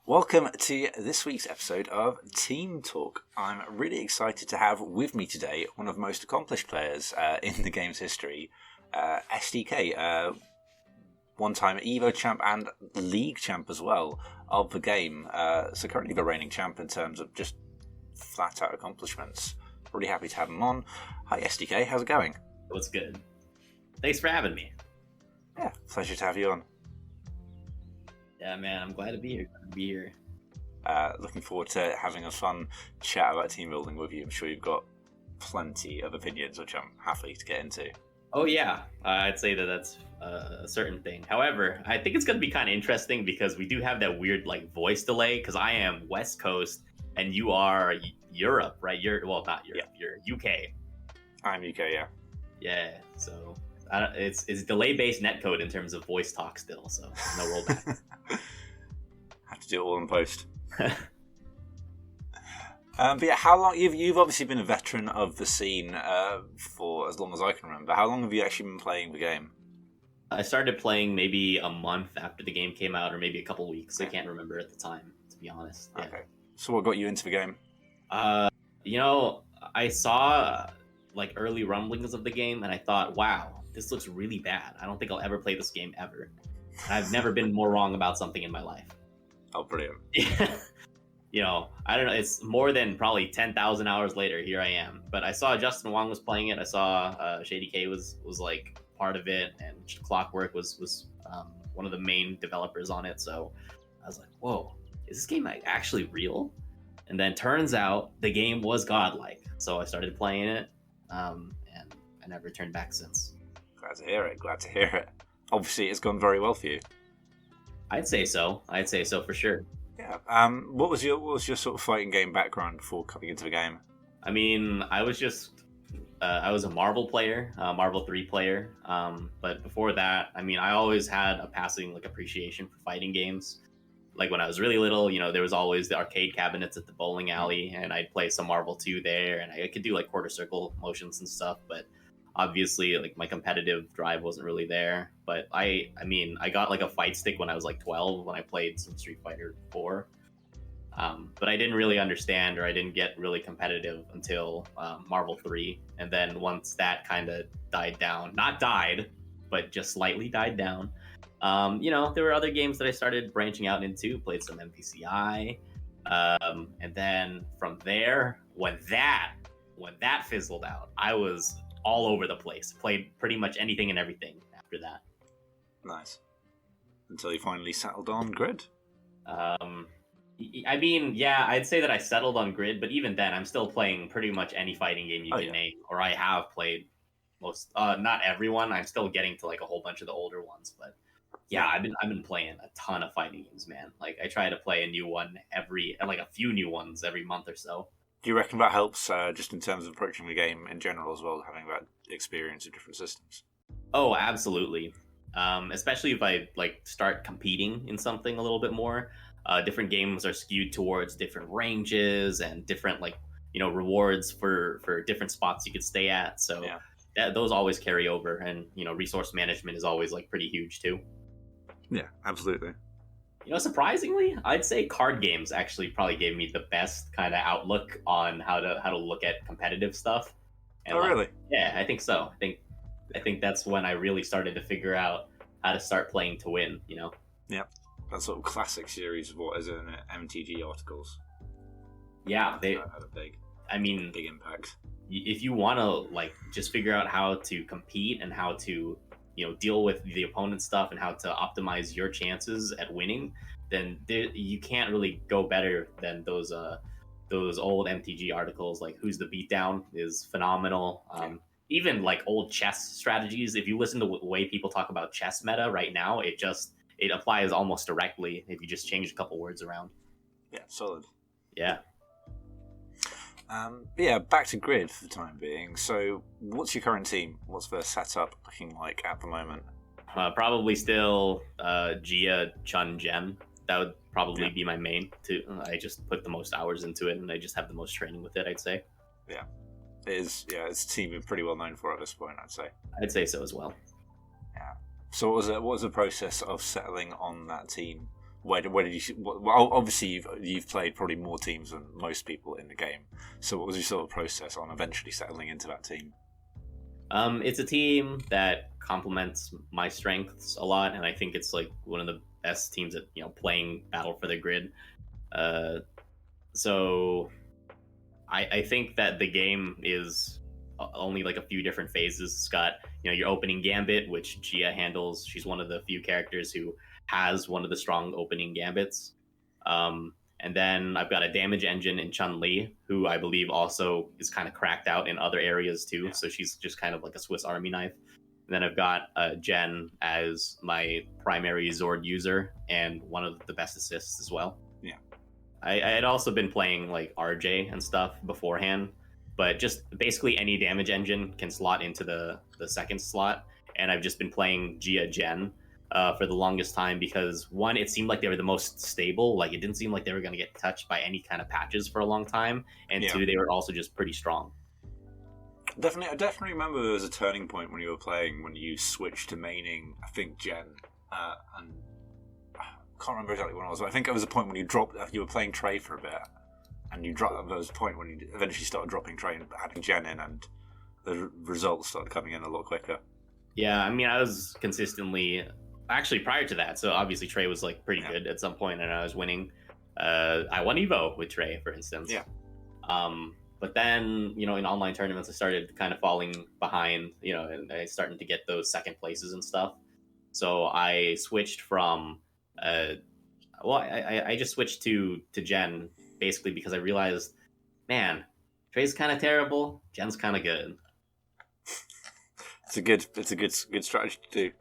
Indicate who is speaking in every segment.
Speaker 1: Welcome to this week's episode of Team Talk. I'm really excited to have with me today one of the most accomplished players in the game's history, SDK, one-time Evo champ and League champ as well of the game. So currently the reigning champ in terms of just flat-out accomplishments. Really happy to have him on. Hi SDK, how's it going?
Speaker 2: What's good? Thanks for having me.
Speaker 1: Yeah, pleasure to have you on.
Speaker 2: Yeah, man, I'm glad to be here.
Speaker 1: Looking forward to having a fun chat about team building with you. I'm sure you've got plenty of opinions, which I'm happy to get into.
Speaker 2: Oh yeah, I'd say that's a certain thing. However, I think it's going to be kind of interesting because we do have that weird voice delay because I am West Coast and you are Europe, right? Not Europe. Yeah. You're UK.
Speaker 1: I'm UK, yeah.
Speaker 2: Yeah, so it's delay-based netcode in terms of voice talk still, so no rollback.
Speaker 1: Have to do it all in post. But yeah, how long you've obviously been a veteran of the scene for as long as I can remember. How long have you actually been playing the game?
Speaker 2: I started playing maybe a month after the game came out, or maybe a couple weeks. I can't remember at the time, to be honest. Yeah.
Speaker 1: Okay. So what got you into the game?
Speaker 2: I saw early rumblings of the game, and I thought, wow, this looks really bad. I don't think I'll ever play this game ever. I've never been more wrong about something in my life.
Speaker 1: Oh, brilliant.
Speaker 2: I don't know. It's more than probably 10,000 hours later. Here I am. But I saw Justin Wong was playing it. I saw Shady K was part of it, and Clockwork was one of the main developers on it. So I was like, whoa, is this game actually real? And then turns out the game was godlike. So I started playing it, and I never turned back since.
Speaker 1: Glad to hear it. Obviously, it's gone very well for you.
Speaker 2: I'd say so for sure.
Speaker 1: Yeah. What was your sort of fighting game background before coming into the game?
Speaker 2: I mean, I was a Marvel player, Marvel 3 player. But before that, I mean, I always had a passing appreciation for fighting games. Like when I was really little, there was always the arcade cabinets at the bowling alley, and I'd play some Marvel 2 there, and I could do quarter circle motions and stuff. But obviously, my competitive drive wasn't really there. But I got a fight stick when I was 12 when I played some Street Fighter 4. But I didn't really understand, or I didn't get really competitive until Marvel 3. And then once that kind of died down, not died, but just slightly died down, there were other games that I started branching out into, played some MVCI. And then from there, when that fizzled out, I was all over the place. Played pretty much anything and everything after that.
Speaker 1: Nice. Until you finally settled on Grid?
Speaker 2: I mean, yeah, I'd say that I settled on Grid, but even then, I'm still playing pretty much any fighting game you can name, or I have played most. Not everyone. I'm still getting to a whole bunch of the older ones, but yeah, I've been playing a ton of fighting games, man. I try to play a new one a few new ones every month or so.
Speaker 1: Do you reckon that helps just in terms of approaching the game in general as well, having that experience of different systems?
Speaker 2: Oh, absolutely. Especially if I start competing in something a little bit more. Different games are skewed towards different ranges and different rewards for different spots you could stay at. So those always carry over, and resource management is always pretty huge too.
Speaker 1: Yeah, absolutely.
Speaker 2: Surprisingly, I'd say card games actually probably gave me the best kind of outlook on how to look at competitive stuff. And
Speaker 1: really?
Speaker 2: Yeah, I think so. I think that's when I really started to figure out how to start playing to win.
Speaker 1: Yeah, that sort of classic series of what is in it, MTG articles.
Speaker 2: Yeah, they
Speaker 1: had a big impact.
Speaker 2: If you want to just figure out how to compete and how to deal with the opponent's stuff and how to optimize your chances at winning, then you can't really go better than those old MTG articles. Who's the Beatdown is phenomenal. Even old chess strategies. If you listen to the way people talk about chess meta right now, it applies almost directly if you just change a couple words around.
Speaker 1: Yeah, solid.
Speaker 2: Yeah.
Speaker 1: Back to Grid for the time being. So, what's your current team? What's the setup looking like at the moment?
Speaker 2: Probably still Gia, Chun, Jen. That would probably be my main. I just put the most hours into it, and I just have the most training with it, I'd say.
Speaker 1: Yeah. It's a team you're pretty well known for at this point, I'd say.
Speaker 2: I'd say so as well.
Speaker 1: Yeah. So what was the process of settling on that team where did you? Well, obviously you've played probably more teams than most people in the game. So what was your sort of process on eventually settling into that team?
Speaker 2: It's a team that complements my strengths a lot, and I think it's like one of the best teams at playing Battle for the Grid. Uh, so I think that the game is only like a few different phases. It's got your opening gambit, which Gia handles. She's one of the few characters who has one of the strong opening gambits. And then I've got a damage engine in Chun-Li, who I believe also is kind of cracked out in other areas too. Yeah. So she's just kind of like a Swiss Army knife. And then I've got Jen as my primary Zord user and one of the best assists as well.
Speaker 1: Yeah.
Speaker 2: I had also been playing like RJ and stuff beforehand, but just basically any damage engine can slot into the second slot. And I've just been playing Gia Jen for the longest time because, one, it seemed like they were the most stable. Like, it didn't seem like they were going to get touched by any kind of patches for a long time. And two, they were also just pretty strong.
Speaker 1: Definitely, I definitely remember there was a turning point when you were playing, when you switched to maining, I think, Jen. And I can't remember exactly when it was, but I think it was a point when you were playing Trey for a bit. And there was a point when you eventually started dropping Trey and adding Jen in, and the results started coming in a lot quicker.
Speaker 2: Yeah, I mean, I was consistently... Actually, prior to that, so obviously Trey was like pretty good at some point, and I was winning. I won Evo with Trey, for instance.
Speaker 1: Yeah.
Speaker 2: But then, in online tournaments, I started kind of falling behind, and I started to get those second places and stuff. So I switched from, I just switched to Jen basically because I realized, man, Trey's kind of terrible, Jen's kind of good.
Speaker 1: It's a good strategy to do.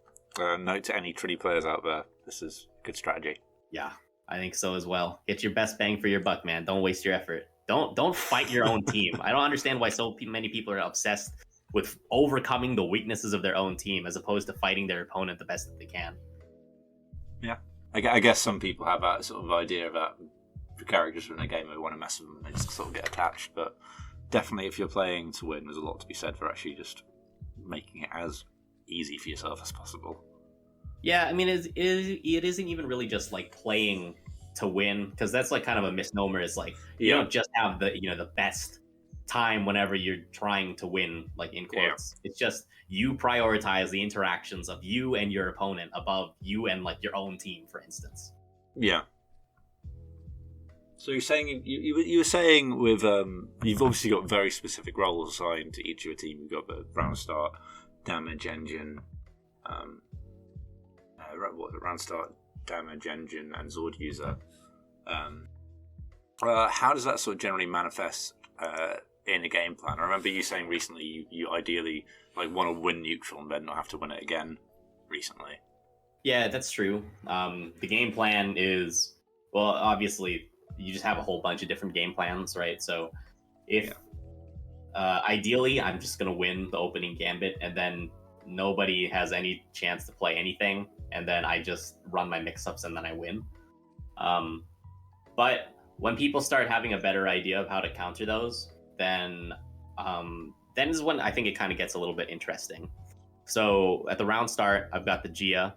Speaker 1: Note to any Trinity players out there, this is a good strategy.
Speaker 2: Yeah, I think so as well. Get your best bang for your buck, man. Don't waste your effort. Don't fight your own team. I don't understand why so many people are obsessed with overcoming the weaknesses of their own team as opposed to fighting their opponent the best that they can.
Speaker 1: Yeah, I guess some people have that sort of idea about the characters in a game, they want to mess with them and they just sort of get attached. But definitely, if you're playing to win, there's a lot to be said for actually just making it as easy for yourself as possible.
Speaker 2: Yeah, I mean, it isn't even really just like playing to win, because that's like kind of a misnomer. It's like you don't just have the best time whenever you're trying to win, like in quotes. It's just you prioritize the interactions of you and your opponent above you and like your own team, for instance.
Speaker 1: Yeah. So you're saying you were saying with you've obviously got very specific roles assigned to each of your team. You've got the round start, damage engine, round start, damage engine, and Zord user. How does that sort of generally manifest in a game plan? I remember you saying recently you ideally like want to win neutral and then not have to win it again. Recently.
Speaker 2: Yeah, that's true. The game plan is, well, obviously you just have a whole bunch of different game plans, right? So if ideally I'm just going to win the opening gambit and then nobody has any chance to play anything, and then I just run my mix-ups and then I win. But when people start having a better idea of how to counter those, then is when I think it kind of gets a little bit interesting. So at the round start, I've got the Gia.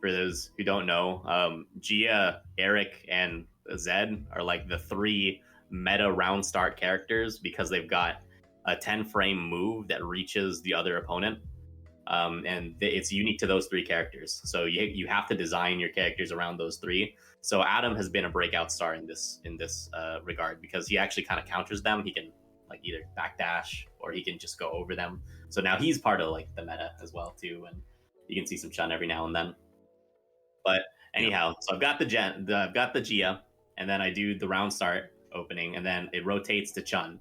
Speaker 2: For those who don't know, Gia, Eric, and Zed are like the three meta round start characters because they've got a 10-frame move that reaches the other opponent. And it's unique to those three characters. So you have to design your characters around those three. So Adam has been a breakout star in this regard because he actually kind of counters them. He can like either backdash or he can just go over them. So now he's part of like the meta as well too, and you can see some Chun every now and then. But anyhow, so I've got the Gia, and then I do the round start opening, and then it rotates to Chun.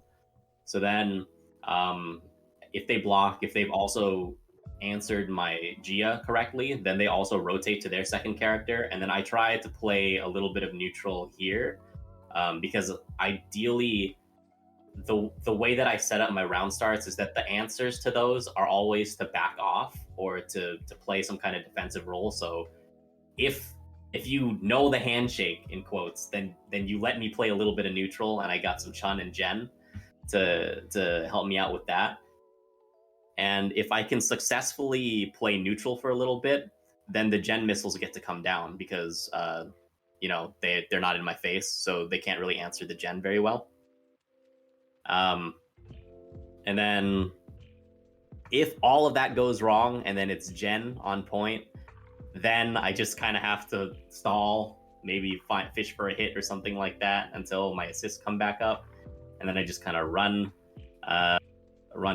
Speaker 2: So then, if they block, if they've also answered my Gia correctly, then they also rotate to their second character, and then I try to play a little bit of neutral here, because ideally, the way that I set up my round starts is that the answers to those are always to back off or to play some kind of defensive role. So if you know the handshake in quotes, then you let me play a little bit of neutral, and I got some Chun and Jen to help me out with that. And if I can successfully play neutral for a little bit, then the gen missiles get to come down because they're not in my face, so they can't really answer the gen very well. And then if all of that goes wrong and then it's gen on point, then I just kind of have to stall, maybe fish for a hit or something like that until my assists come back up, and then I just kind of run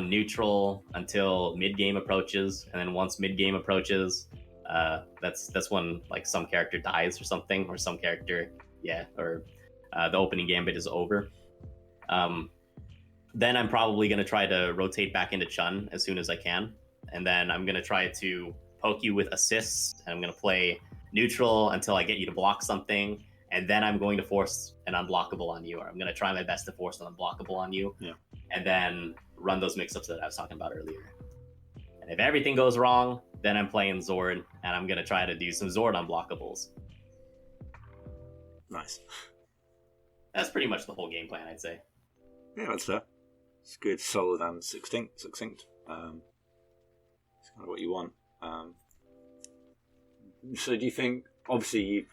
Speaker 2: neutral until mid game approaches, and then once mid game approaches, that's when like some character dies or something, or some character the opening gambit is over. Then I'm probably going to try to rotate back into Chun as soon as I can, and then I'm going to try to poke you with assists, and I'm going to play neutral until I get you to block something, and then I'm going to force an unblockable on you, or I'm going to try my best to force an unblockable on you, and then run those mix-ups that I was talking about earlier. And if everything goes wrong, then I'm playing Zord, and I'm going to try to do some Zord unblockables.
Speaker 1: Nice.
Speaker 2: That's pretty much the whole game plan, I'd say.
Speaker 1: Yeah, that's fair. It's good, solid, and succinct. It's kind of what you want. So do you think, obviously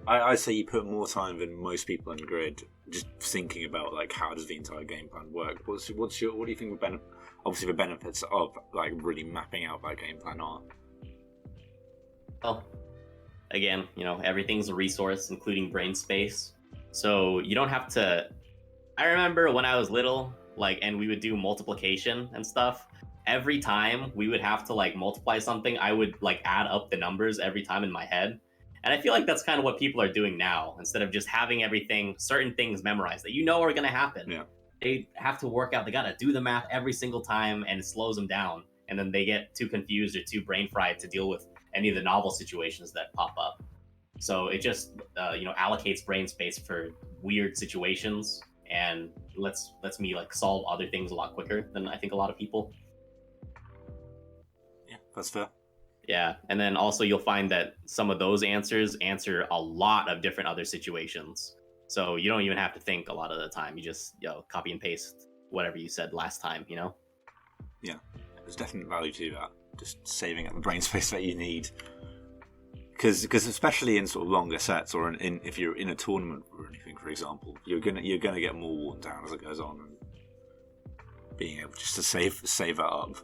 Speaker 1: I'd say you put more time than most people in Grid just thinking about like how does the entire game plan work? What do you think the benefits of like really mapping out that game plan are?
Speaker 2: Well, again, everything's a resource, including brain space. So you don't have to. I remember when I was little, and we would do multiplication and stuff. Every time we would have to multiply something, I would add up the numbers every time in my head. And I feel like that's kind of what people are doing now. Instead of just having certain things memorized that are going to happen. Yeah. They have to work out. They got to do the math every single time, and it slows them down. And then they get too confused or too brain fried to deal with any of the novel situations that pop up. So it just allocates brain space for weird situations, and lets me solve other things a lot quicker than I think a lot of people.
Speaker 1: Yeah, that's fair.
Speaker 2: Yeah, and then also you'll find that some of those answers answer a lot of different other situations. So you don't even have to think a lot of the time. You just copy and paste whatever you said last time,
Speaker 1: Yeah, there's definite value to that. Just saving up the brain space that you need. Because especially in sort of longer sets, or if you're in a tournament or anything, for example, you're gonna get more worn down as it goes on, and being able just to save that up.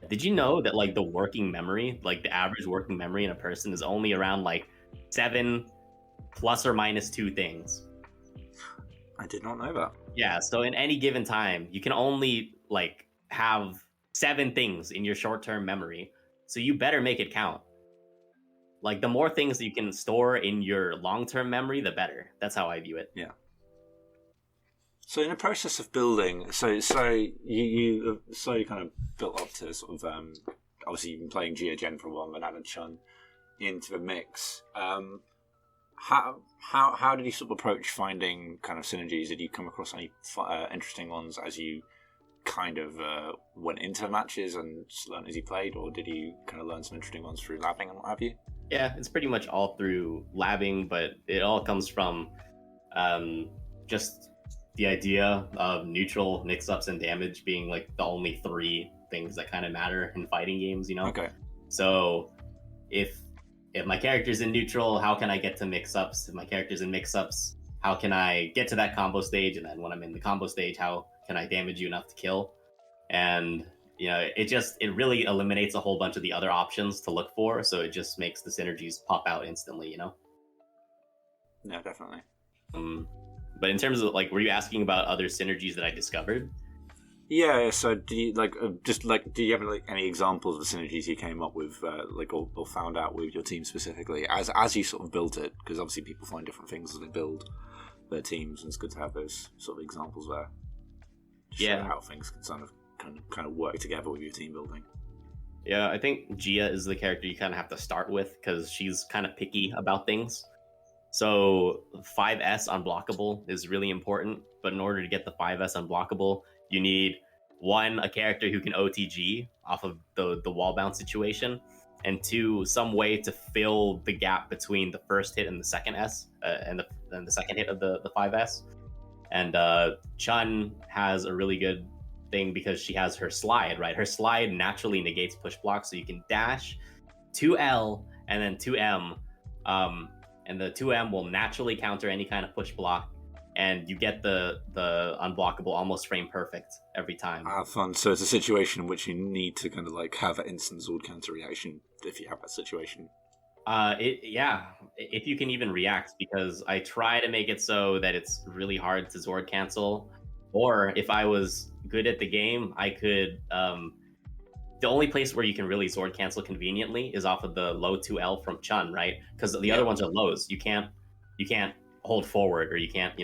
Speaker 2: Did you know that the working memory, the average working memory in a person is only around 7 plus or minus 2 things?
Speaker 1: I did not know that.
Speaker 2: Yeah, so in any given time, you can only have 7 things in your short-term memory, so you better make it count. The more things that you can store in your long-term memory, the better. That's how I view it.
Speaker 1: Yeah. So in the process of building, so you kind of built up to sort of obviously you've been playing Geogen for a while, and added Chun into the mix. How did you sort of approach finding kind of synergies? Did you come across any interesting ones as you kind of went into matches and just learned as you played, or did you kind of learn some interesting ones through labbing and what have you?
Speaker 2: Yeah, it's pretty much all through labbing, but it all comes from just the idea of neutral, mix-ups, and damage being the only 3 things that kind of matter in fighting games,
Speaker 1: Okay.
Speaker 2: So if my character's in neutral, how can I get to mix-ups? If my character's in mix-ups, how can I get to that combo stage? And then when I'm in the combo stage, how can I damage you enough to kill? And it really eliminates a whole bunch of the other options to look for, so it just makes the synergies pop out instantly,
Speaker 1: Yeah, definitely.
Speaker 2: But in terms of were you asking about other synergies that I discovered?
Speaker 1: Yeah, so do you do you have any examples of the synergies you came up with or found out with your team specifically as you sort of built it? Because obviously people find different things as they build their teams, and it's good to have those sort of examples there. Show how things can kind of work together with your team building.
Speaker 2: Yeah, I think Gia is the character you kind of have to start with, because she's kind of picky about things. So 5S unblockable is really important, but in order to get the 5S unblockable, you need 1, a character who can OTG off of the wall bounce situation, and 2, some way to fill the gap between the first hit and the second S, and the second hit of the 5S. And Chun has a really good thing because she has her slide, right? Her slide naturally negates push block, so you can dash, 2L and then 2M. And the 2M will naturally counter any kind of push block, and you get the unblockable almost frame perfect every time.
Speaker 1: Ah, fun. So it's a situation in which you need to kind of like have an instant Zord counter reaction if you have that situation.
Speaker 2: If you can even react, because I try to make it so that it's really hard to Zord cancel, or if I was good at the game, I could. The only place where you can really Zord cancel conveniently is off of the low 2L from Chun, right? Because the other ones are lows. You can't hold forward, or you can't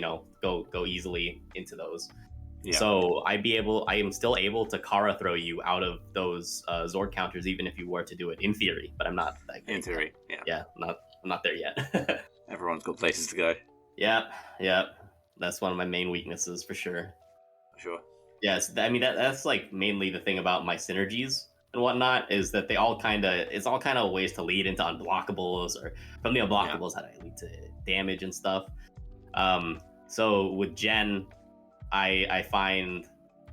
Speaker 2: go easily into those. Yeah. So I am still able to Kara throw you out of those Zord counters, even if you were to do it in theory. But I'm not.
Speaker 1: In theory, yeah.
Speaker 2: I'm not there yet.
Speaker 1: Everyone's got places to go.
Speaker 2: Yeah. That's one of my main weaknesses for sure.
Speaker 1: Sure.
Speaker 2: Yes, I mean that's like mainly the thing about my synergies and whatnot, is that it's all kind of ways to lead into unblockables, or from the unblockables how to lead to damage and stuff. So with Jen, I find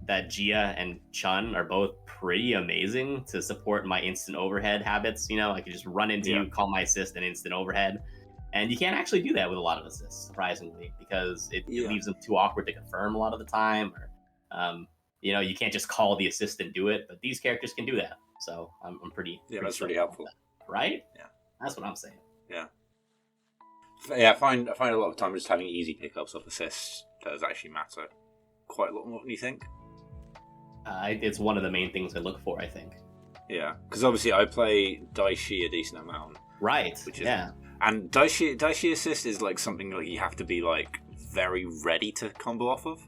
Speaker 2: that Gia and Chun are both pretty amazing to support my instant overhead habits. I could just run into you, call my assist, and instant overhead. And you can't actually do that with a lot of assists, surprisingly, because it leaves them too awkward to confirm a lot of the time. Or, you can't just call the assist and do it, but these characters can do that. So I'm pretty. Yeah,
Speaker 1: that's really helpful.
Speaker 2: Right?
Speaker 1: Yeah.
Speaker 2: That's what I'm saying.
Speaker 1: Yeah. Yeah, I find a lot of time just having easy pickups off assists does actually matter quite a lot more than you think.
Speaker 2: It's one of the main things I look for, I think.
Speaker 1: Yeah, because obviously I play Daishi a decent amount.
Speaker 2: Right.
Speaker 1: Which is, and Daishi assist is like something like you have to be like very ready to combo off of.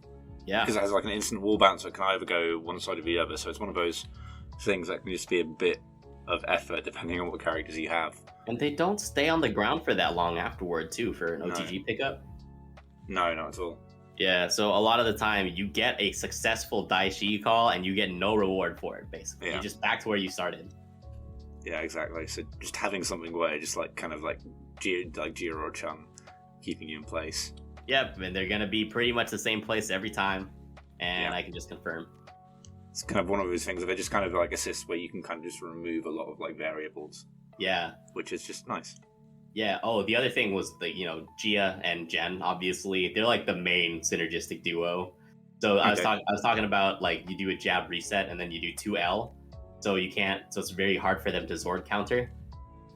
Speaker 2: Yeah.
Speaker 1: Because it has like an instant wall bounce that can either go one side or the other. So it's one of those things that can just be a bit of effort depending on what characters you have.
Speaker 2: And they don't stay on the ground for that long afterward too for an OTG pickup.
Speaker 1: No, not at all.
Speaker 2: Yeah, so a lot of the time you get a successful Daishi call and you get no reward for it, basically. You're just back to where you started.
Speaker 1: Yeah, exactly. So just having something where just like kind of like Gia or Chun keeping you in place.
Speaker 2: Yep, and they're gonna be pretty much the same place every time, and I can just confirm.
Speaker 1: It's kind of one of those things where just kind of like assists where you can kind of just remove a lot of like variables.
Speaker 2: Yeah,
Speaker 1: which is just nice.
Speaker 2: Yeah. Oh, the other thing was the Gia and Jen. Obviously, they're like the main synergistic duo. So I was talking about like you do a jab reset and then you do 2L, so you can't. So it's very hard for them to Zord counter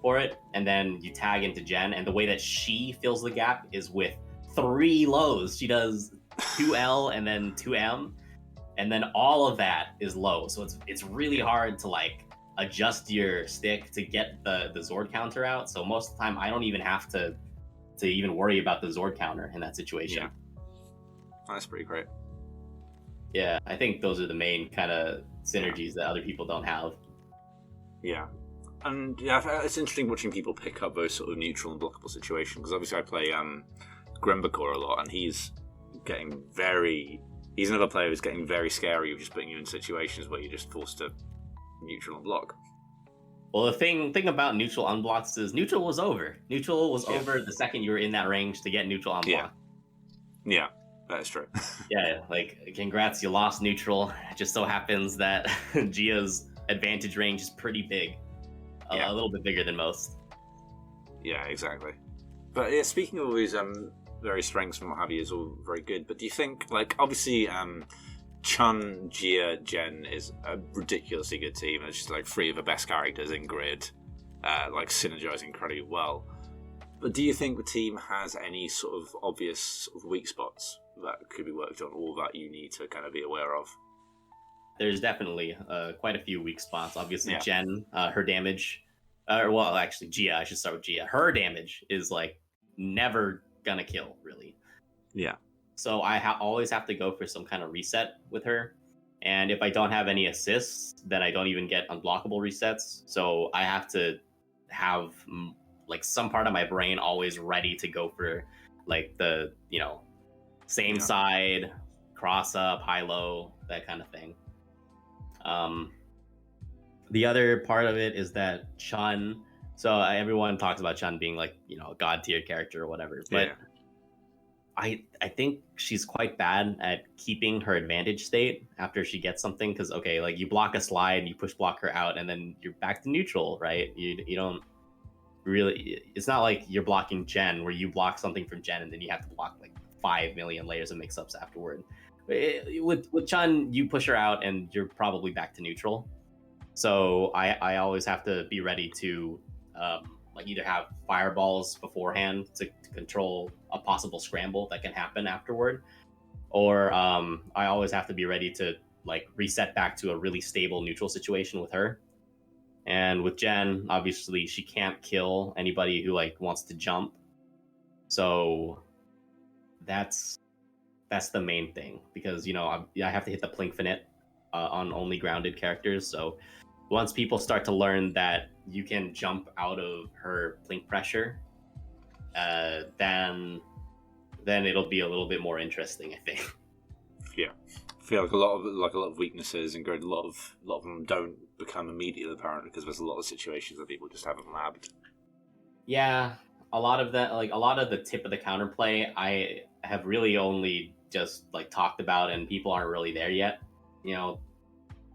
Speaker 2: for it, and then you tag into Jen, and the way that she fills the gap is with 3 lows. She does 2L and then 2M, and then all of that is low. So it's really hard to like adjust your stick to get the Zord counter out. So most of the time I don't even have to even worry about the Zord counter in that situation.
Speaker 1: Yeah. That's pretty great.
Speaker 2: Yeah, I think those are the main kind of synergies that other people don't have.
Speaker 1: Yeah. And yeah, it's interesting watching people pick up those sort of neutral and blockable situations, because obviously I play Grembakor a lot, and he's another player who's getting very scary of just putting you in situations where you're just forced to neutral and block.
Speaker 2: Well, the thing about neutral unblocks is neutral was over. Neutral was over the second you were in that range to get neutral unblock.
Speaker 1: Yeah, that is true.
Speaker 2: Yeah, like congrats, you lost neutral. It just so happens that Gia's advantage range is pretty big. A little bit bigger than most. Yeah,
Speaker 1: exactly. But yeah, speaking of all these various strengths and what have you, is all very good. But do you think, like, obviously, Chun, Gia, Jen is a ridiculously good team. It's just like 3 of the best characters in grid, like synergizing incredibly well. But do you think the team has any sort of obvious sort of weak spots that could be worked on, or that you need to kind of be aware of?
Speaker 2: There's definitely quite a few weak spots. Obviously, Jen, her damage, actually, Gia. I should start with Gia. Her damage is like never gonna kill, really.
Speaker 1: Yeah.
Speaker 2: So I always have to go for some kind of reset with her. And if I don't have any assists, then I don't even get unblockable resets. So I have to have like some part of my brain always ready to go for like the, same side, cross up, high low, that kind of thing. The other part of it is that Chun, so everyone talks about Chun being like, a god tier character or whatever, but I think she's quite bad at keeping her advantage state after she gets something, because okay, like you block a slide, you push block her out, and then you're back to neutral, right? You don't really. It's not like you're blocking Jen where you block something from Jen and then you have to block like 5 million layers of mix-ups afterward. With Chun, you push her out and you're probably back to neutral. So I always have to be ready to like either have fireballs beforehand to control a possible scramble that can happen afterward, or I always have to be ready to like reset back to a really stable neutral situation with her. And with Jen, obviously she can't kill anybody who like wants to jump. So that's the main thing, because you know I have to hit the Plinkfinite on only grounded characters. So once people start to learn that you can jump out of her Plink pressure, then it'll be a little bit more interesting, I think.
Speaker 1: Yeah, I feel like a lot of weaknesses and a lot of them don't become immediately apparent because there's a lot of situations that people just haven't labbed.
Speaker 2: Yeah, a lot of that, like a lot of the tip of the counterplay, I have really only just like talked about, and people aren't really there yet. You know,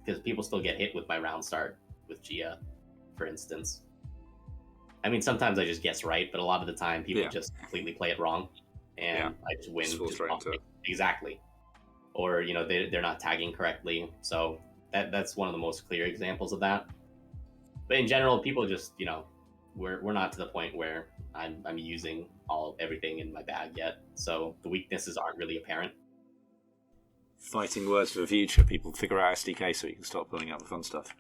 Speaker 2: because people still get hit with my round start with Gia, for instance. I mean, sometimes I just guess right, but a lot of the time people just completely play it wrong, and I just win.
Speaker 1: Just straight into it.
Speaker 2: Exactly. Or you know they're not tagging correctly, so that's one of the most clear examples of that. But in general, people just we're not to the point where I'm using everything in my bag yet, so the weaknesses aren't really apparent.
Speaker 1: Fighting words for the future. People figure out SDK so you can start pulling out the fun stuff.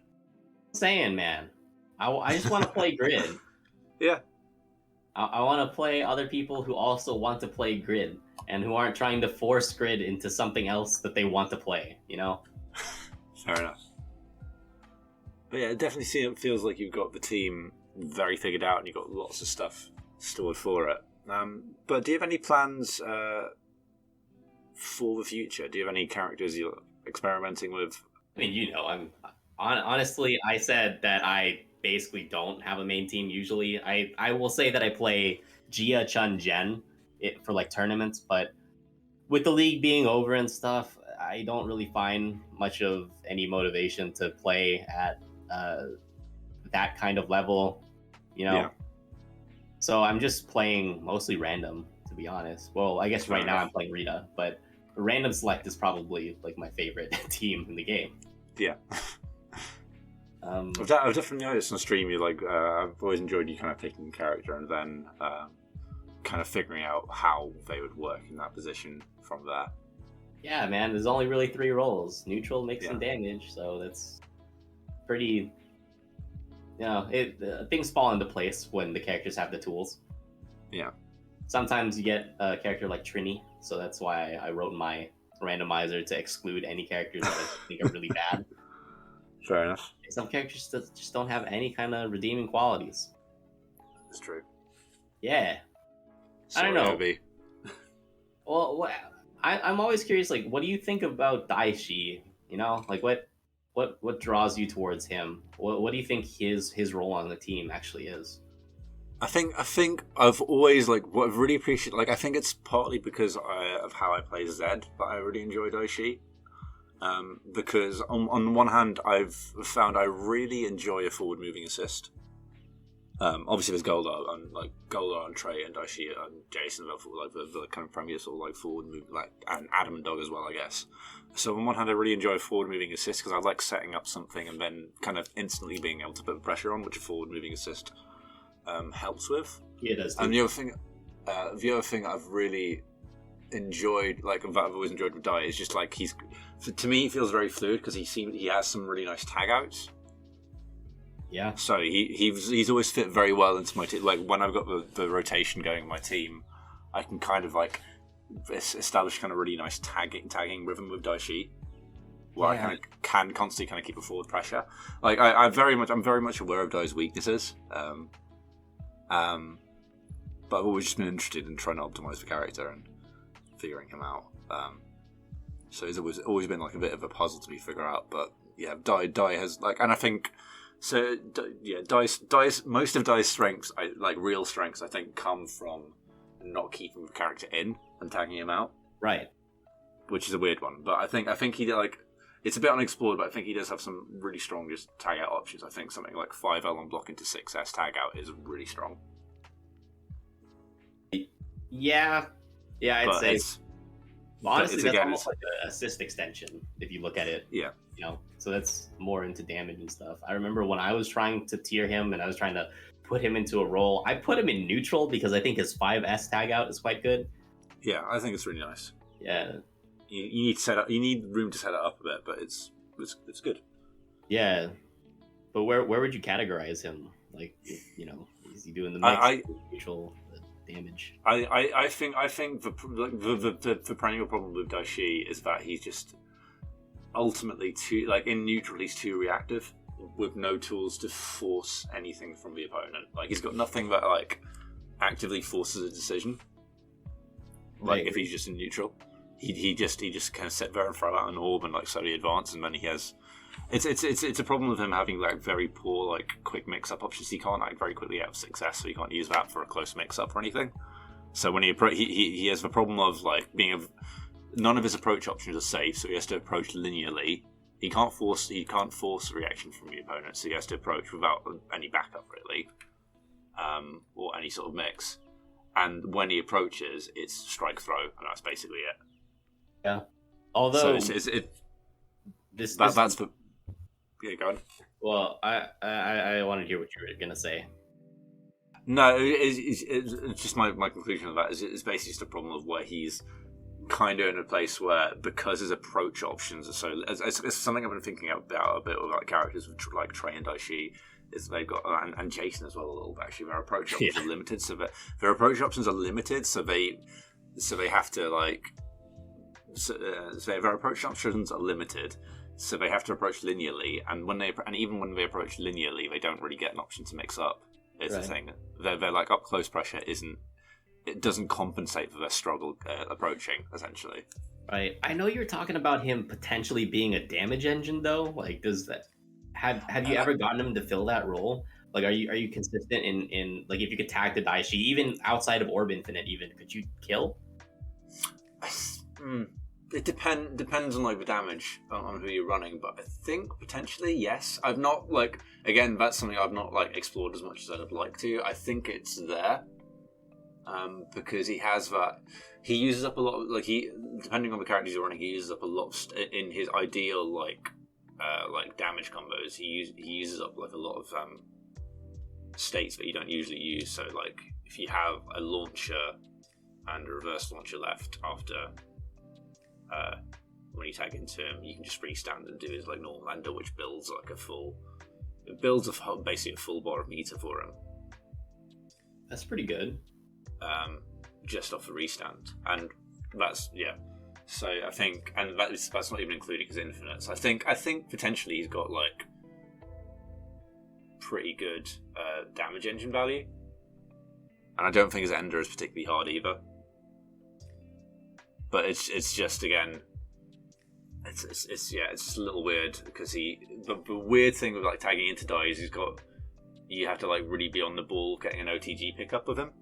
Speaker 2: Saying, man, I just want to play Grid.
Speaker 1: Yeah.
Speaker 2: I want to play other people who also want to play Grid and who aren't trying to force Grid into something else that they want to play, you know?
Speaker 1: Fair enough. But yeah, it definitely feels like you've got the team very figured out and you've got lots of stuff stored for it. But do you have any plans for the future? Do you have any characters you're experimenting with?
Speaker 2: I mean, honestly, I said that I basically don't have a main team usually. I will say that I play Gia, Chun, Jen for like tournaments, but with the league being over and stuff, I don't really find much of any motivation to play at that kind of level, you know? Yeah. So I'm just playing mostly random, to be honest. Well, I guess right now I'm playing Rita, but random select is probably like my favorite team in the game.
Speaker 1: Yeah. I've definitely noticed on stream you I've always enjoyed you kind of picking a character and then kind of figuring out how they would work in that position from there.
Speaker 2: Yeah, man, there's only really 3 roles. Neutral, mix, and damage, so that's pretty... things fall into place when the characters have the tools.
Speaker 1: Yeah.
Speaker 2: Sometimes you get a character like Trini, so that's why I wrote my randomizer to exclude any characters that I think are really bad.
Speaker 1: Fair enough.
Speaker 2: Some characters just don't have any kind of redeeming qualities.
Speaker 1: That's true.
Speaker 2: Yeah.
Speaker 1: Sorry,
Speaker 2: I don't know.
Speaker 1: Obi.
Speaker 2: Well, I'm always curious, like, what do you think about Daishi? You know, like, what draws you towards him? What do you think his role on the team actually is?
Speaker 1: I think I've always what I've really appreciated. I think it's partly because of how I play Zed, but I really enjoy Daishi. Because on one hand, I've found I really enjoy a forward moving assist. Obviously, there's Goldar and Trey and Daishi and Jason, the kind of premier sort of forward move, and Adam and Dog as well, I guess. So on one hand, I really enjoy forward moving assist because I like setting up something and then kind of instantly being able to put pressure on, which a forward moving assist helps with.
Speaker 2: Yeah, it does.
Speaker 1: And the other thing I've really enjoyed, that I've always enjoyed with Dai, is just to me he feels very fluid because he has some really nice tag outs.
Speaker 2: Yeah.
Speaker 1: So he's always fit very well into my team. When I've got the rotation going in my team, I can kind of establish kind of really nice tagging rhythm with Daishi, where I kind of can constantly kind of keep a forward pressure. I'm very much aware of Dai's weaknesses. But I've always just been interested in trying to optimize the character and figuring him out. So it's always been a bit of a puzzle to me figure out. But yeah, Dai has and I think so. Yeah, Dai's most of Dai's strengths, real strengths, I think, come from not keeping the character in and tagging him out,
Speaker 2: Right.
Speaker 1: which is a weird one. But I think he like it's a bit unexplored, but I think he does have some really strong just tag out options. I think something like 5L on block into 6S tag out is really strong.
Speaker 2: Yeah, I'd
Speaker 1: But
Speaker 2: say.
Speaker 1: it's,
Speaker 2: Honestly,
Speaker 1: it's,
Speaker 2: that's
Speaker 1: again,
Speaker 2: almost like an assist extension if you look at it.
Speaker 1: yeah.
Speaker 2: So that's more into damage and stuff. I remember when I was trying to tier him and I was trying to put him into a role, I put him in neutral because I think his 5S tag out is quite good.
Speaker 1: Yeah, I think it's really nice.
Speaker 2: Yeah.
Speaker 1: You need to set up. You need room to set it up a bit, but it's good.
Speaker 2: Yeah. But where would you categorize him? Like, is he doing the mix, neutral, damage?
Speaker 1: I think the perennial problem with Daishi is that he's just ultimately too, like, in neutral he's too reactive with no tools to force anything from the opponent. Like, he's got nothing that like actively forces a decision. Like, if he's just in neutral, he just kind of sit there and throw out an orb and like slowly advance, and then he has. It's a problem with him having like very poor like quick mix-up options. He can't act very quickly out of success, so he can't use that for a close mix-up or anything. So when he has the problem of like none of his approach options are safe, so he has to approach linearly. He can't force a reaction from the opponent, so he has to approach without any backup really, or any sort of mix. And when he approaches, it's strike throw, and that's basically it.
Speaker 2: Yeah. Although
Speaker 1: so
Speaker 2: that's
Speaker 1: the. Yeah, go on.
Speaker 2: Well, I want to hear what you were gonna say.
Speaker 1: No, it's just my conclusion of that is it's basically just a problem of where he's kind of in a place where, because his approach options are so. It's something I've been thinking about a bit with like characters like Trey and Daishi. Is they've got and Jason as well a little bit actually. Their approach options are limited, so their approach options are limited, so they have to like. So their approach options are limited. So they have to approach linearly, and even when they approach linearly, they don't really get an option to mix up. Is the thing. They're like up close pressure doesn't compensate for their struggle approaching essentially.
Speaker 2: Right. I know you're talking about him potentially being a damage engine though. Like, does that have you ever gotten him to fill that role? Like, are you consistent in like if you could tag the Daishi even outside of Orb Infinite, even could you kill?
Speaker 1: It depends on like the damage on who you're running, but I think potentially yes. I've not that's something I've not like explored as much as I'd like to. I think it's there, because he has that. He uses up a lot of, depending on the characters you're running, he uses up a lot in his ideal like damage combos. He uses up like a lot of states that you don't usually use. So like if you have a launcher and a reverse launcher left after. When you tag into him, you can just freestand and do his like normal ender, which builds basically a full bar of meter for him.
Speaker 2: That's pretty good.
Speaker 1: Just off the restand, and that's So I think, and that's not even including his infinite. So I think potentially he's got like pretty good damage engine value, and I don't think his ender is particularly hard either. But it's just again, it's just a little weird because the weird thing with like tagging into Dai is you have to like really be on the ball getting an OTG pickup with him,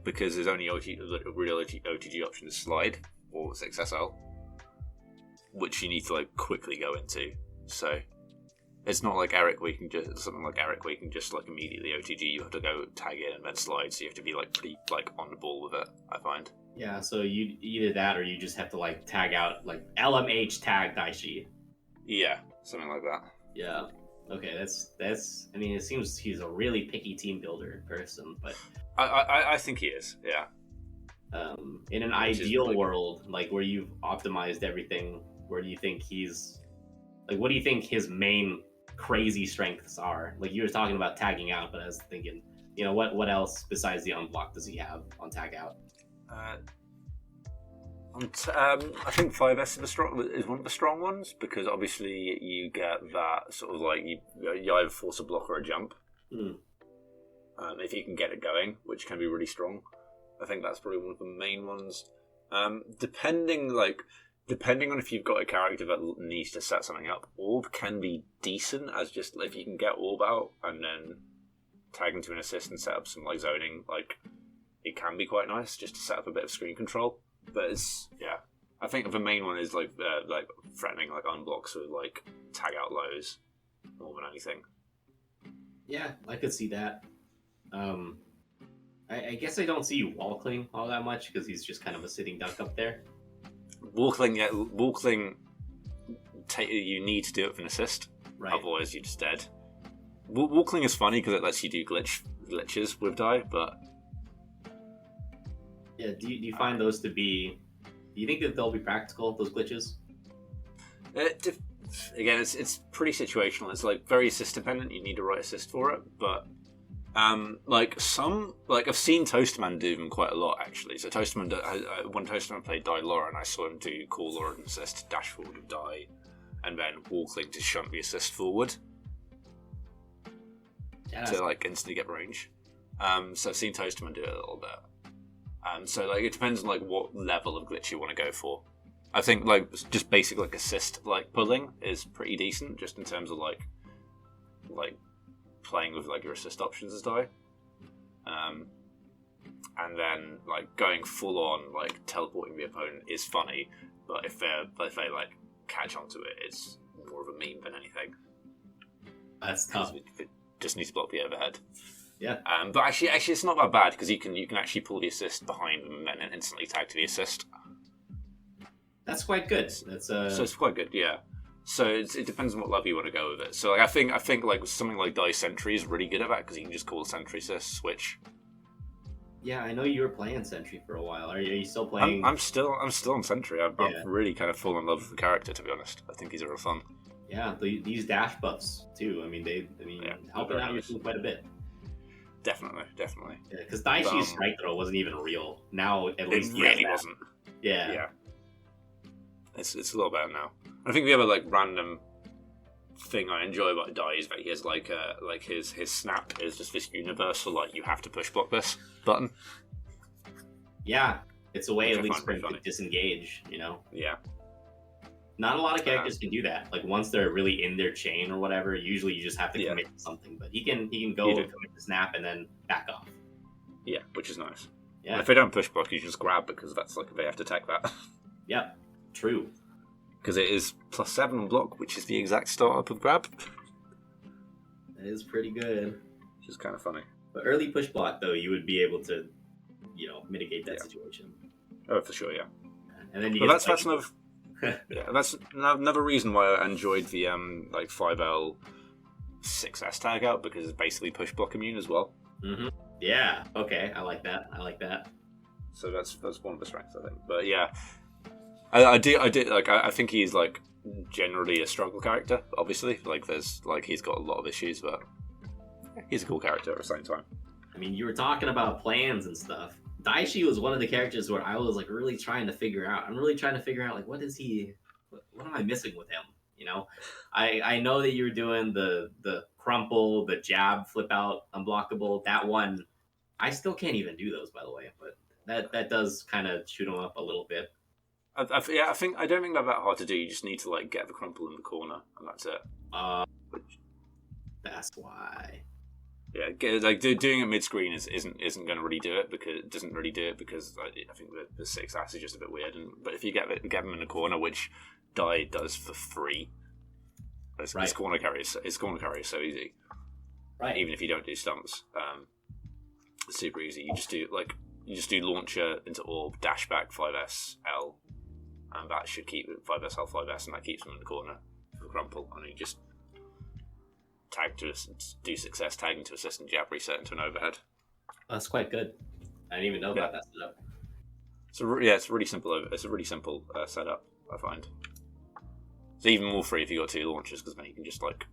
Speaker 1: because there's only real OTG option is slide or 6SL, which you need to like quickly go into. So it's not like Eric where you can just like immediately OTG. You have to go tag in and then slide, so you have to be like pretty like on the ball with it, I find.
Speaker 2: Yeah, so you either that or you just have to like tag out like LMH tag Daishi.
Speaker 1: Yeah, something like that.
Speaker 2: Yeah. Okay, that's. I mean, it seems he's a really picky team builder person, but
Speaker 1: I think he is. Yeah.
Speaker 2: In an ideal world, like where you've optimized everything, where do you think he's like? What do you think his main crazy strengths are? Like you were talking about tagging out, but I was thinking, what else besides the unblock does he have on tag out?
Speaker 1: I think 5S is one of the strong ones, because obviously you get that sort of like you either force a block or a jump. If you can get it going, which can be really strong. I think that's probably one of the main ones. Depending on if you've got a character that needs to set something up, Orb can be decent as just if you can get Orb out and then tag into an assist and set up some like zoning, like it can be quite nice just to set up a bit of screen control. But I think the main one is like threatening like unblocks with like tag out lows more than anything.
Speaker 2: Yeah, I could see that. I guess I don't see Walkling all that much because he's just kind of a sitting duck up there.
Speaker 1: Walkling, you need to do it for an assist,
Speaker 2: Right.
Speaker 1: Otherwise you're just dead. Walkling is funny because it lets you do glitches with Dai, but
Speaker 2: Yeah, do you find those to be? Do you think that they'll be practical, those glitches?
Speaker 1: Again, it's pretty situational. It's like very assist dependent. You need a right assist for it, but I've seen Toastman do them quite a lot actually. So Toastman, when Toastman played Dai Lauren, I saw him do call Lauren assist, dash forward with Dai, and then Walkling to shunt the assist forward to like instantly get range. So I've seen Toastman do it a little bit. So like it depends on like what level of glitch you want to go for. I think like just basic like assist like pulling is pretty decent just in terms of like playing with like your assist options as Dai. And then like going full on like teleporting the opponent is funny, but if they like catch onto it, it's more of a meme than anything.
Speaker 2: That's tough.
Speaker 1: It just needs to block the overhead.
Speaker 2: Yeah.
Speaker 1: But actually, it's not that bad because you can actually pull the assist behind them and then instantly tag to the assist.
Speaker 2: That's quite good. So
Speaker 1: it's quite good, yeah. So it depends on what level you want to go with it. So like I think like something like Dai Sentry is really good at that because you can just call Sentry assist switch.
Speaker 2: Yeah, I know you were playing Sentry for a while. Are you still playing?
Speaker 1: I'm still on Sentry. I've really kind of fallen in love with the character, to be honest. I think he's real fun.
Speaker 2: Yeah, these dash buffs too. Helping out your team quite a bit.
Speaker 1: Definitely.
Speaker 2: Yeah, because Daishi's strike throw wasn't even real. Now at least
Speaker 1: it really wasn't.
Speaker 2: Yeah.
Speaker 1: It's a little better now. I think the other like random thing I enjoy about Dai is that he has like his snap is just this universal like you have to push block this button.
Speaker 2: Yeah, it's a way
Speaker 1: Which
Speaker 2: at
Speaker 1: I
Speaker 2: least
Speaker 1: find
Speaker 2: for him
Speaker 1: pretty
Speaker 2: to disengage.
Speaker 1: Yeah.
Speaker 2: Not a lot of characters can do that. Like once they're really in their chain or whatever, usually you just have to commit to something. But he can go commit the snap and then back off.
Speaker 1: Yeah, which is nice.
Speaker 2: Yeah.
Speaker 1: And if they don't push block, you just grab because that's like they have to attack that.
Speaker 2: Yep. True.
Speaker 1: Because it is +7 on block, which is the exact startup of grab.
Speaker 2: That is pretty good.
Speaker 1: Which is kind of funny.
Speaker 2: But early push block though, you would be able to, mitigate that situation.
Speaker 1: Oh, for sure, yeah.
Speaker 2: And then
Speaker 1: that's another. That's another reason why I enjoyed the 5L 6S tag out because it's basically push block immune as well.
Speaker 2: Mm-hmm. Yeah. Okay. I like that.
Speaker 1: So that's one of the strengths I think. But yeah, I think he's like generally a struggle character. Obviously, like there's like he's got a lot of issues, but he's a cool character at the same time.
Speaker 2: I mean, you were talking about plans and stuff. Daishi was one of the characters where I was like really trying to figure out. I'm really trying to figure out like what am I missing with him? I know that you were doing the crumple, the jab, flip out, unblockable. That one, I still can't even do those, by the way. But that does kind of shoot him up a little bit.
Speaker 1: I don't think they're that hard to do. You just need to like get the crumple in the corner, and that's it.
Speaker 2: That's why.
Speaker 1: Yeah, doing it mid screen isn't going to really do it because it doesn't really do it because I think the 6S is just a bit weird. But if you get them in the corner, which Dai does for free, his corner carry is so easy.
Speaker 2: Right.
Speaker 1: Even if you don't do stumps, it's super easy. You just do launcher into orb, dash back 5S L, and that should keep 5S L 5S, and that keeps them in the corner for crumple, and you just tag to do success, tagging to assist and jab reset into an overhead.
Speaker 2: That's quite good. I didn't even know about that setup.
Speaker 1: It's really simple. It's a really simple setup, I find. It's even more free if you got 2 launchers because then you can just like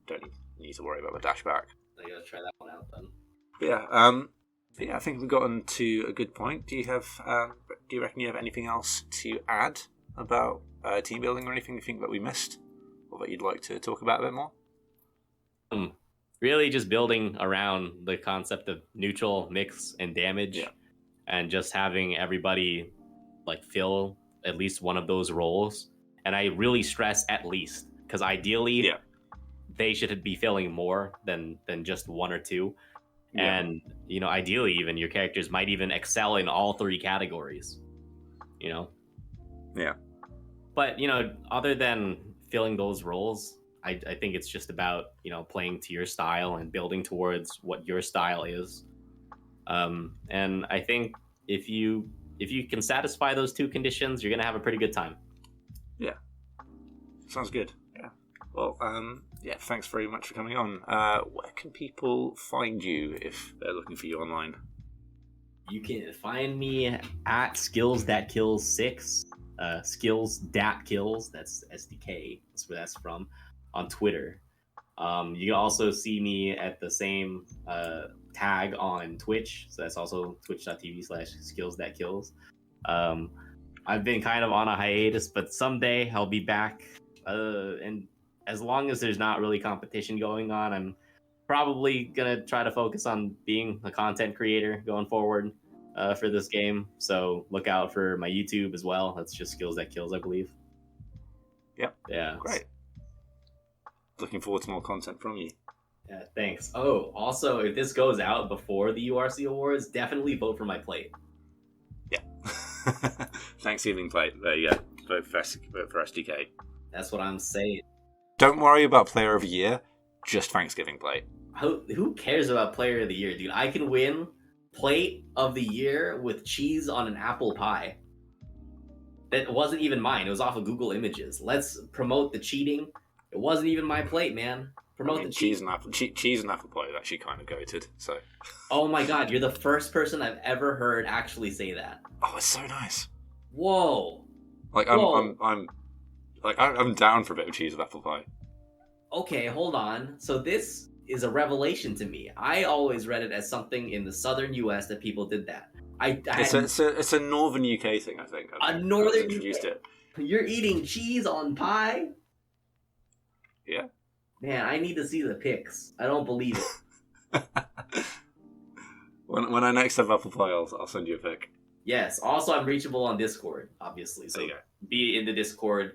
Speaker 1: don't need to worry about the dash back.
Speaker 2: I gotta try that one out then.
Speaker 1: But I think we've gotten to a good point. Do you reckon you have anything else to add about team building or anything you think that we missed, or that you'd like to talk about a bit more?
Speaker 2: Really just building around the concept of neutral, mix, and damage, and just having everybody like fill at least one of those roles. And I really stress at least, because ideally they should be filling more than just 1 or 2.
Speaker 1: Yeah.
Speaker 2: And, ideally, even your characters might even excel in all three categories,
Speaker 1: Yeah.
Speaker 2: But, other than filling those roles, I think it's just about, playing to your style and building towards what your style is. And I think if you can satisfy those two conditions, you're going to have a pretty good time.
Speaker 1: Yeah. Sounds good. Yeah. Well, thanks very much for coming on. Where can people find you if they're looking for you online?
Speaker 2: You can find me at skillzdatkillz6, skillzdatkillz, that's SDK, that's where that's from, on Twitter. You can also see me at the same tag on Twitch, so that's also twitch.tv/skillzdatkillz. I've been kind of on a hiatus, but someday I'll be back. And as long as there's not really competition going on, I'm probably gonna try to focus on being a content creator going forward for this game. So look out for my YouTube as well. That's just skillzdatkillz, I believe.
Speaker 1: Yep.
Speaker 2: Yeah.
Speaker 1: Great. Looking forward to more content from you.
Speaker 2: Yeah, thanks. Oh, also, if this goes out before the URC Awards, definitely vote for my plate.
Speaker 1: Yeah. Thanksgiving plate. There you go. Vote for SDK.
Speaker 2: That's what I'm saying.
Speaker 1: Don't worry about Player of the Year. Just Thanksgiving plate.
Speaker 2: Who cares about Player of the Year, dude? I can win Plate of the Year with cheese on an apple pie. That wasn't even mine. It was off of Google Images. Let's promote the cheating. It wasn't even my plate, man. Promote the
Speaker 1: cheese and apple. Cheese and apple pie is actually kind of goated. So.
Speaker 2: Oh my god, you're the first person I've ever heard actually say that.
Speaker 1: Oh, it's so nice.
Speaker 2: Whoa.
Speaker 1: I'm down for a bit of cheese with apple pie.
Speaker 2: Okay, hold on. So this is a revelation to me. I always read it as something in the southern U.S. that people did that.
Speaker 1: It's a northern UK thing, I think.
Speaker 2: A northern
Speaker 1: introduced
Speaker 2: UK.
Speaker 1: It.
Speaker 2: You're eating cheese on pie?
Speaker 1: Yeah.
Speaker 2: Man, I need to see the pics. I don't believe it.
Speaker 1: When I next have apple pie, I'll send you a pic.
Speaker 2: Yes. Also, I'm reachable on Discord, obviously. So be in the Discord.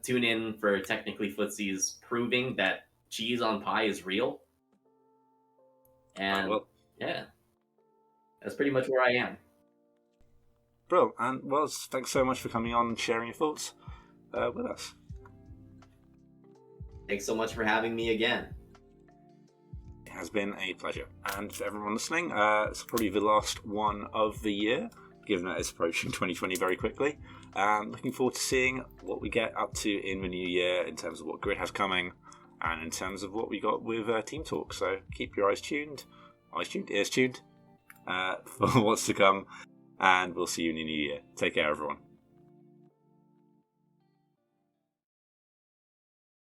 Speaker 2: Tune in for Technically Footsie's proving that cheese on pie is real. And yeah, that's pretty much where I am.
Speaker 1: Bro, and well, thanks so much for coming on and sharing your thoughts with us.
Speaker 2: Thanks so much for having me again.
Speaker 1: It has been a pleasure. And for everyone listening, it's probably the last one of the year, given that it's approaching 2020 very quickly. Looking forward to seeing what we get up to in the new year in terms of what Grid has coming and in terms of what we got with Team Talk. So keep your ears tuned, for what's to come, and we'll see you in the new year. Take care, everyone.